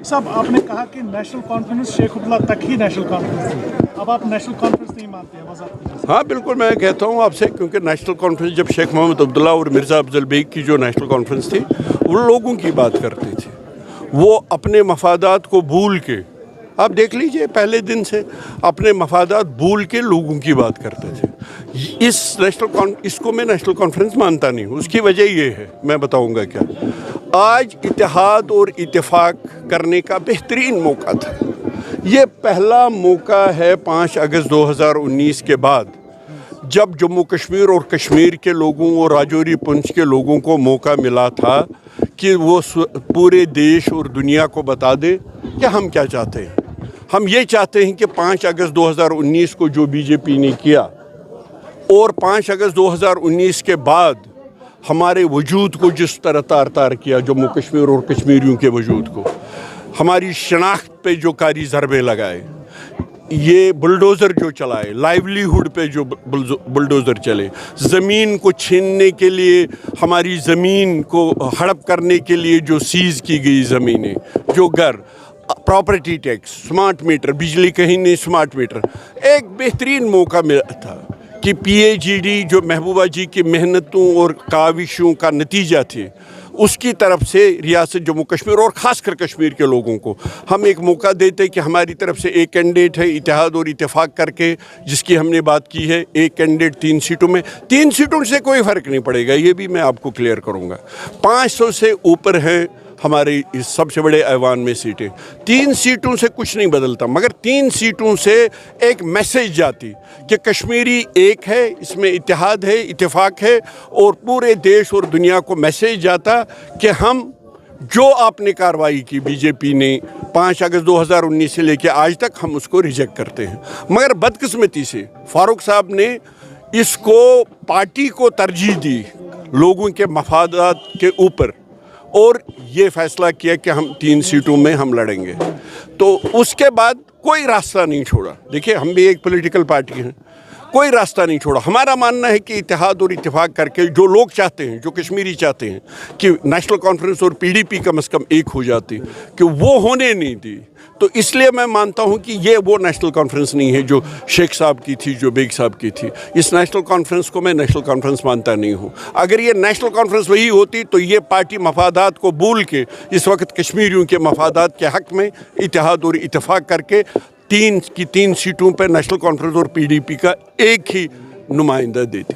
साहब, आपने कहा कि नेशनल कॉन्फ्रेंस शेख अब्दुल्ला तक ही नेशनल कॉन्फ्रेंस थी, अब आप नेशनल कॉन्फ्रेंस नहीं मानते हैं? वजह? हाँ बिल्कुल, मैं कहता हूँ आपसे, क्योंकि नेशनल कॉन्फ्रेंस जब शेख मोहम्मद अब्दुल्ला और मिर्ज़ा अफजल बेग की जो नेशनल कॉन्फ्रेंस थी, वो लोगों की बात करती थी। वो अपने मफादात को भूल के, आप देख लीजिए, पहले दिन से अपने मफादात भूल के लोगों की बात करते थे। इसको मैं नेशनल कॉन्फ्रेंस मानता नहीं हूँ। उसकी वजह ये है, मैं बताऊँगा क्या। आज इत्तेहाद और इत्तेफाक करने का बेहतरीन मौका था। ये पहला मौका है 5 अगस्त 2019 के बाद, जब जम्मू कश्मीर और कश्मीर के लोगों और राजौरी पुंछ के लोगों को मौका मिला था कि वो पूरे देश और दुनिया को बता दे कि हम क्या चाहते हैं। हम ये चाहते हैं कि 5 अगस्त 2019 को जो बीजेपी ने किया और 5 अगस्त 2019 के बाद हमारे वजूद को जिस तरह तार तार किया, जम्मू कश्मीर और कश्मीरियों के वजूद को, हमारी शनाख्त पे जो कारी ज़रबे लगाए, ये बुलडोज़र जो चलाए, लाइवलीहुड पे जो बुलडोज़र चले, ज़मीन को छीनने के लिए, हमारी ज़मीन को हड़प करने के लिए जो सीज़ की गई ज़मीनें, जो घर, प्रॉपर्टी टैक्स, स्मार्ट मीटर, बिजली कहीं नहीं स्मार्ट मीटर, एक बेहतरीन मौका मिला था कि PAGD जो महबूबा जी की मेहनतों और काविशों का नतीजा थे, उसकी तरफ से रियासत जम्मू कश्मीर और ख़ासकर कश्मीर के लोगों को हम एक मौका देते कि हमारी तरफ से एक कैंडिडेट है, इत्तेहाद और इत्तेफाक करके, जिसकी हमने बात की है, एक कैंडिडेट 3 सीटों में, 3 सीटों से कोई फ़र्क नहीं पड़ेगा, ये भी मैं आपको क्लियर करूँगा। 500 से ऊपर हैं हमारे इस सबसे बड़े ऐवान में सीटें, 3 सीटों से कुछ नहीं बदलता, मगर 3 सीटों से एक मैसेज जाती कि कश्मीरी एक है, इसमें इत्तेहाद है, इत्तेफाक है, और पूरे देश और दुनिया को मैसेज जाता कि हम जो आपने कार्रवाई की बीजेपी ने 5 अगस्त 2019 से लेकर आज तक, हम उसको रिजेक्ट करते हैं। मगर बदकिस्मती से फारूक साहब ने इसको पार्टी को तरजीह दी लोगों के मफादात के ऊपर, और ये फैसला किया कि हम 3 सीटों में हम लड़ेंगे। तो उसके बाद कोई रास्ता नहीं छोड़ा। देखिए, हम भी एक पॉलिटिकल पार्टी हैं, कोई रास्ता नहीं छोड़ा। हमारा मानना है कि इत्तेहाद और इत्तेफाक करके जो लोग चाहते हैं, जो कश्मीरी चाहते हैं कि नेशनल कॉन्फ्रेंस और PDP कम से कम एक हो जाती, कि वो होने नहीं दी। तो इसलिए मैं मानता हूं कि ये वो नेशनल कॉन्फ्रेंस नहीं है जो शेख साहब की थी, जो बेग साहब की थी। इस नेशनल कॉन्फ्रेंस को मैं नेशनल कॉन्फ्रेंस मानता नहीं हूं। अगर ये नेशनल कॉन्फ्रेंस वही होती तो ये पार्टी मफादात को भूल के इस वक्त कश्मीरियों के मफादात के हक़ में इत्तेहाद और इत्तेफाक करके 3 सीटों पर नेशनल कॉन्फ्रेंस और PDP का एक ही नुमाइंदा देती।